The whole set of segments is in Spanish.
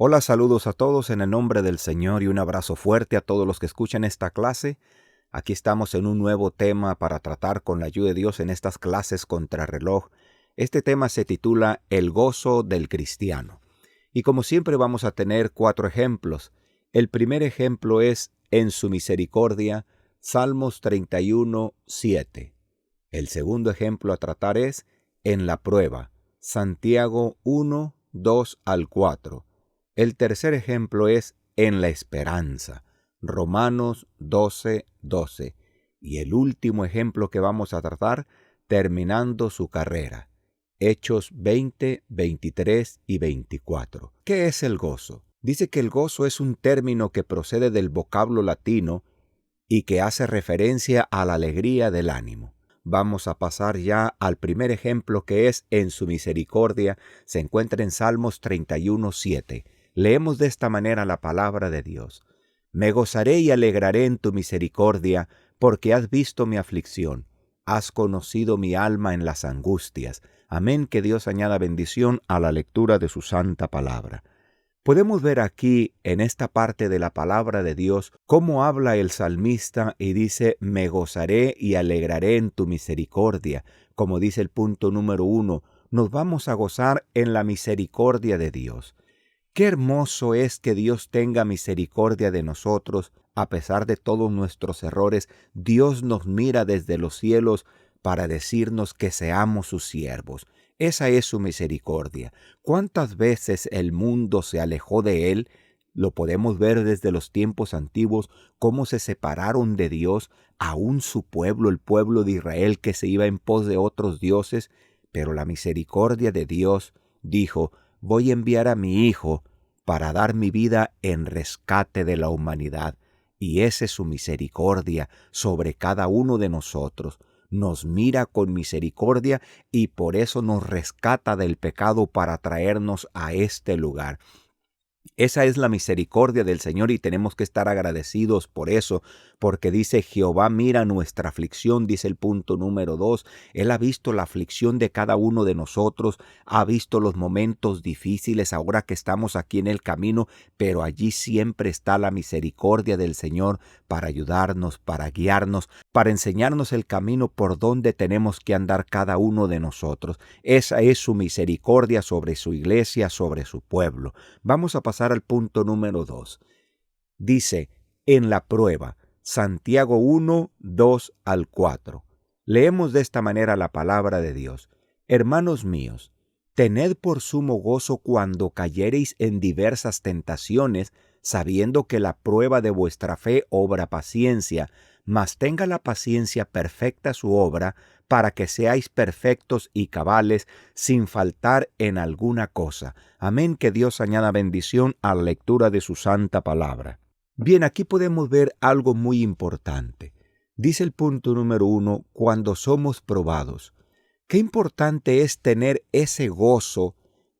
Hola, saludos a todos en el nombre del Señor y un abrazo fuerte a todos los que escuchan esta clase. Aquí estamos en un nuevo tema para tratar con la ayuda de Dios en estas clases contrarreloj. Este tema se titula El gozo del cristiano. Y como siempre vamos a tener 4 ejemplos. El primer ejemplo es en su misericordia, Salmos 31, 7. El segundo ejemplo a tratar es en la prueba, Santiago 1, 2 al 4. El tercer ejemplo es en la esperanza, Romanos 12, 12. Y el último ejemplo que vamos a tratar, terminando su carrera, Hechos 20, 23 y 24. ¿Qué es el gozo? Dice que el gozo es un término que procede del vocablo latino y que hace referencia a la alegría del ánimo. Vamos a pasar ya al primer ejemplo que es en su misericordia. Se encuentra en Salmos 31, 7. Leemos de esta manera la palabra de Dios. Me gozaré y alegraré en tu misericordia, porque has visto mi aflicción. Has conocido mi alma en las angustias. Amén. Que Dios añada bendición a la lectura de su santa palabra. Podemos ver aquí, en esta parte de la palabra de Dios, cómo habla el salmista y dice, me gozaré y alegraré en tu misericordia. Como dice el punto número 1, nos vamos a gozar en la misericordia de Dios. Qué hermoso es que Dios tenga misericordia de nosotros. A pesar de todos nuestros errores, Dios nos mira desde los cielos para decirnos que seamos sus siervos. Esa es su misericordia. ¿Cuántas veces el mundo se alejó de Él? Lo podemos ver desde los tiempos antiguos, cómo se separaron de Dios, aún su pueblo, el pueblo de Israel, que se iba en pos de otros dioses. Pero la misericordia de Dios dijo, voy a enviar a mi Hijo para dar mi vida en rescate de la humanidad. Y esa es su misericordia sobre cada uno de nosotros. Nos mira con misericordia y por eso nos rescata del pecado para traernos a este lugar. Esa es la misericordia del Señor y tenemos que estar agradecidos por eso, porque dice Jehová mira nuestra aflicción, dice el punto número 2. Él ha visto la aflicción de cada uno de nosotros, ha visto los momentos difíciles ahora que estamos aquí en el camino, pero allí siempre está la misericordia del Señor para ayudarnos, para guiarnos, para enseñarnos el camino por donde tenemos que andar cada uno de nosotros. Esa es su misericordia sobre su iglesia, sobre su pueblo. Vamos a pasar al punto número 2. Dice, en la prueba, Santiago 1, 2 al 4. Leemos de esta manera la palabra de Dios. Hermanos míos, tened por sumo gozo cuando cayereis en diversas tentaciones, sabiendo que la prueba de vuestra fe obra paciencia, mas tenga la paciencia perfecta su obra, para que seáis perfectos y cabales, sin faltar en alguna cosa. Amén. Que Dios añada bendición a la lectura de su santa palabra. Bien, aquí podemos ver algo muy importante. Dice el punto número 1, cuando somos probados. Qué importante es tener ese gozo,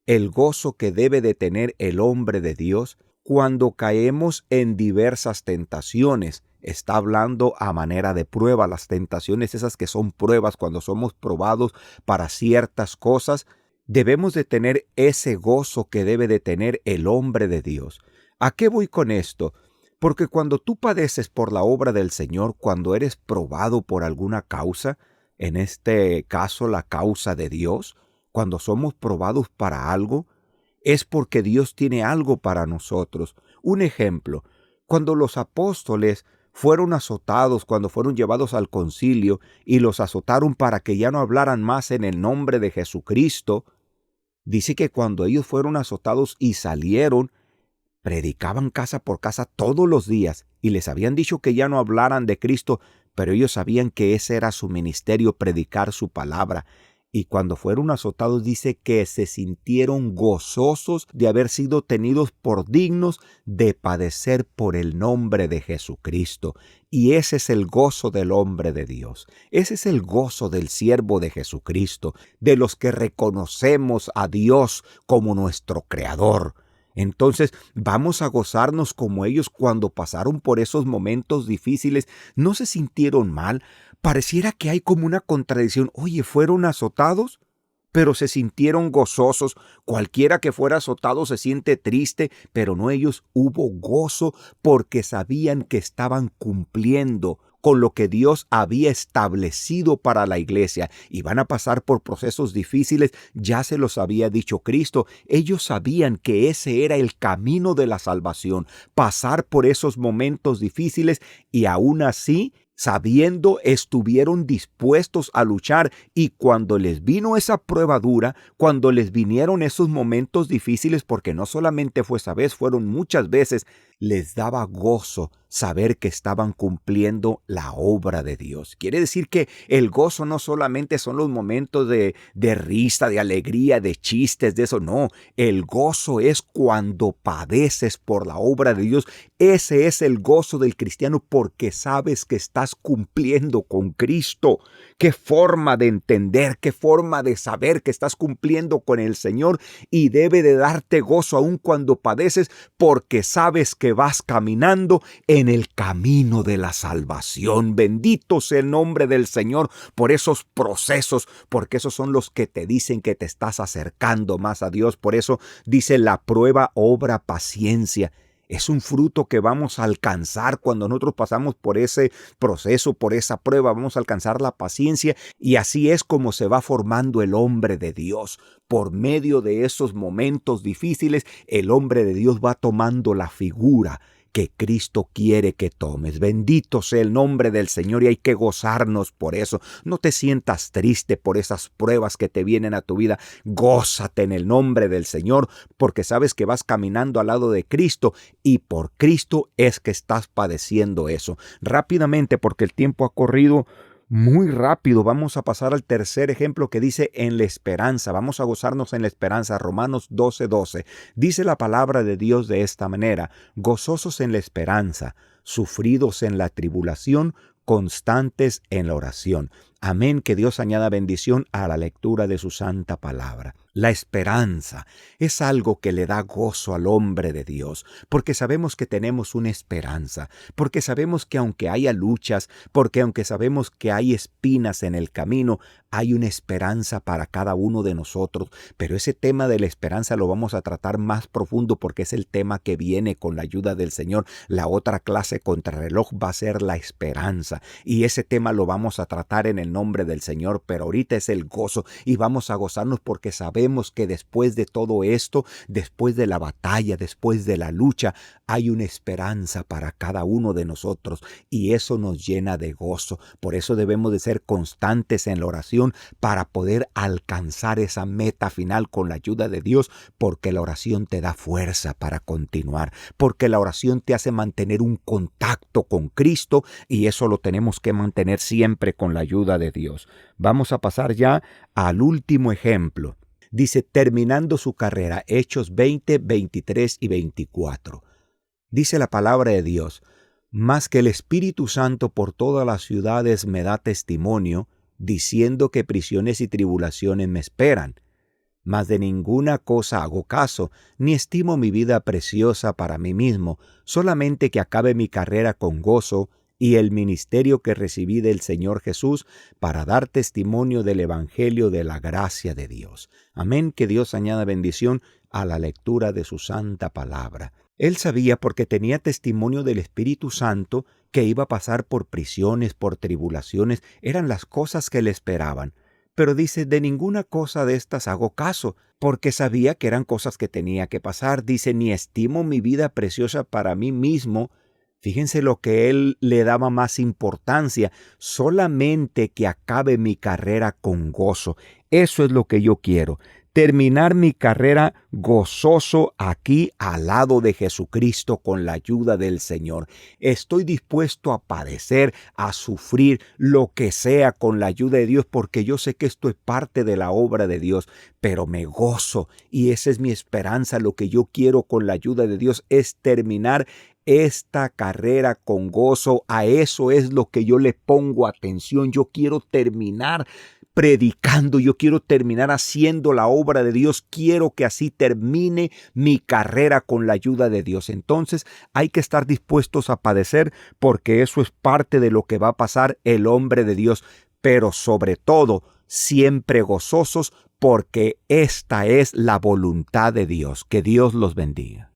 el gozo que debe de tener el hombre de Dios cuando caemos en diversas tentaciones. Está hablando a manera de prueba, las tentaciones esas que son pruebas cuando somos probados para ciertas cosas. Debemos de tener ese gozo que debe de tener el hombre de Dios. ¿A qué voy con esto? Porque cuando tú padeces por la obra del Señor, cuando eres probado por alguna causa, en este caso la causa de Dios, cuando somos probados para algo, es porque Dios tiene algo para nosotros. Un ejemplo, cuando los apóstoles fueron azotados, cuando fueron llevados al concilio y los azotaron para que ya no hablaran más en el nombre de Jesucristo, dice que cuando ellos fueron azotados y salieron, predicaban casa por casa todos los días y les habían dicho que ya no hablaran de Cristo, pero ellos sabían que ese era su ministerio, predicar su palabra. Y cuando fueron azotados dice que se sintieron gozosos de haber sido tenidos por dignos de padecer por el nombre de Jesucristo. Y ese es el gozo del hombre de Dios. Ese es el gozo del siervo de Jesucristo, de los que reconocemos a Dios como nuestro Creador. Entonces, vamos a gozarnos como ellos cuando pasaron por esos momentos difíciles. ¿No se sintieron mal? Pareciera que hay como una contradicción. Oye, ¿fueron azotados? Pero se sintieron gozosos. Cualquiera que fuera azotado se siente triste, pero no ellos. Hubo gozo porque sabían que estaban cumpliendo con lo que Dios había establecido para la iglesia. Y van a pasar por procesos difíciles, ya se los había dicho Cristo. Ellos sabían que ese era el camino de la salvación, pasar por esos momentos difíciles, y aún así, sabiendo, estuvieron dispuestos a luchar. Y cuando les vino esa prueba dura, cuando les vinieron esos momentos difíciles, porque no solamente fue esa vez, fueron muchas veces, les daba gozo saber que estaban cumpliendo la obra de Dios. Quiere decir que el gozo no solamente son los momentos de risa, de alegría, de chistes, de eso. No, el gozo es cuando padeces por la obra de Dios. Ese es el gozo del cristiano, porque sabes que estás cumpliendo con Cristo. Qué forma de entender, qué forma de saber que estás cumpliendo con el Señor, y debe de darte gozo aun cuando padeces, porque sabes que vas caminando en el camino de la salvación. Bendito sea el nombre del Señor por esos procesos, porque esos son los que te dicen que te estás acercando más a Dios. Por eso dice: la prueba obra paciencia. Es un fruto que vamos a alcanzar cuando nosotros pasamos por ese proceso, por esa prueba. Vamos a alcanzar la paciencia, y así es como se va formando el hombre de Dios. Por medio de esos momentos difíciles, el hombre de Dios va tomando la figura que Cristo quiere que tomes. Bendito sea el nombre del Señor, y hay que gozarnos por eso. No te sientas triste por esas pruebas que te vienen a tu vida. Gózate en el nombre del Señor, porque sabes que vas caminando al lado de Cristo, y por Cristo es que estás padeciendo eso. Rápidamente, porque el tiempo ha corrido muy rápido, vamos a pasar al tercer ejemplo, que dice: en la esperanza. Vamos a gozarnos en la esperanza. Romanos 12:12. Dice la palabra de Dios de esta manera: gozosos en la esperanza, sufridos en la tribulación, constantes en la oración. Amén. Que Dios añada bendición a la lectura de su santa palabra. La esperanza es algo que le da gozo al hombre de Dios, porque sabemos que tenemos una esperanza, porque sabemos que aunque haya luchas, porque aunque sabemos que hay espinas en el camino, hay una esperanza para cada uno de nosotros. Pero ese tema de la esperanza lo vamos a tratar más profundo, porque es el tema que viene con la ayuda del Señor. La otra clase contrarreloj va a ser la esperanza, y ese tema lo vamos a tratar en el nombre del Señor. Pero ahorita es el gozo, y vamos a gozarnos porque sabemos que después de todo esto, después de la batalla, después de la lucha, hay una esperanza para cada uno de nosotros, y eso nos llena de gozo. Por eso debemos de ser constantes en la oración, para poder alcanzar esa meta final con la ayuda de Dios, porque la oración te da fuerza para continuar, porque la oración te hace mantener un contacto con Cristo, y eso lo tenemos que mantener siempre con la ayuda de Dios. Vamos a pasar ya al último ejemplo. Dice: terminando su carrera. Hechos 20, 23 y 24. Dice la palabra de Dios: mas que el Espíritu Santo por todas las ciudades me da testimonio, diciendo que prisiones y tribulaciones me esperan. Mas de ninguna cosa hago caso, ni estimo mi vida preciosa para mí mismo, solamente que acabe mi carrera con gozo y el ministerio que recibí del Señor Jesús, para dar testimonio del Evangelio de la gracia de Dios. Amén. Que Dios añada bendición a la lectura de su santa palabra. Él sabía, porque tenía testimonio del Espíritu Santo, que iba a pasar por prisiones, por tribulaciones. Eran las cosas que le esperaban. Pero dice: de ninguna cosa de estas hago caso, porque sabía que eran cosas que tenía que pasar. Dice: ni estimo mi vida preciosa para mí mismo. Fíjense lo que él le daba más importancia: solamente que acabe mi carrera con gozo. Eso es lo que yo quiero. Terminar mi carrera gozoso aquí al lado de Jesucristo, con la ayuda del Señor. Estoy dispuesto a padecer, a sufrir lo que sea con la ayuda de Dios, porque yo sé que esto es parte de la obra de Dios, pero me gozo, y esa es mi esperanza. Lo que yo quiero con la ayuda de Dios es terminar esta carrera con gozo. A eso es lo que yo le pongo atención. Yo quiero terminar predicando, yo quiero terminar haciendo la obra de Dios, quiero que así termine mi carrera con la ayuda de Dios. Entonces hay que estar dispuestos a padecer, porque eso es parte de lo que va a pasar el hombre de Dios, pero sobre todo siempre gozosos, porque esta es la voluntad de Dios. Que Dios los bendiga.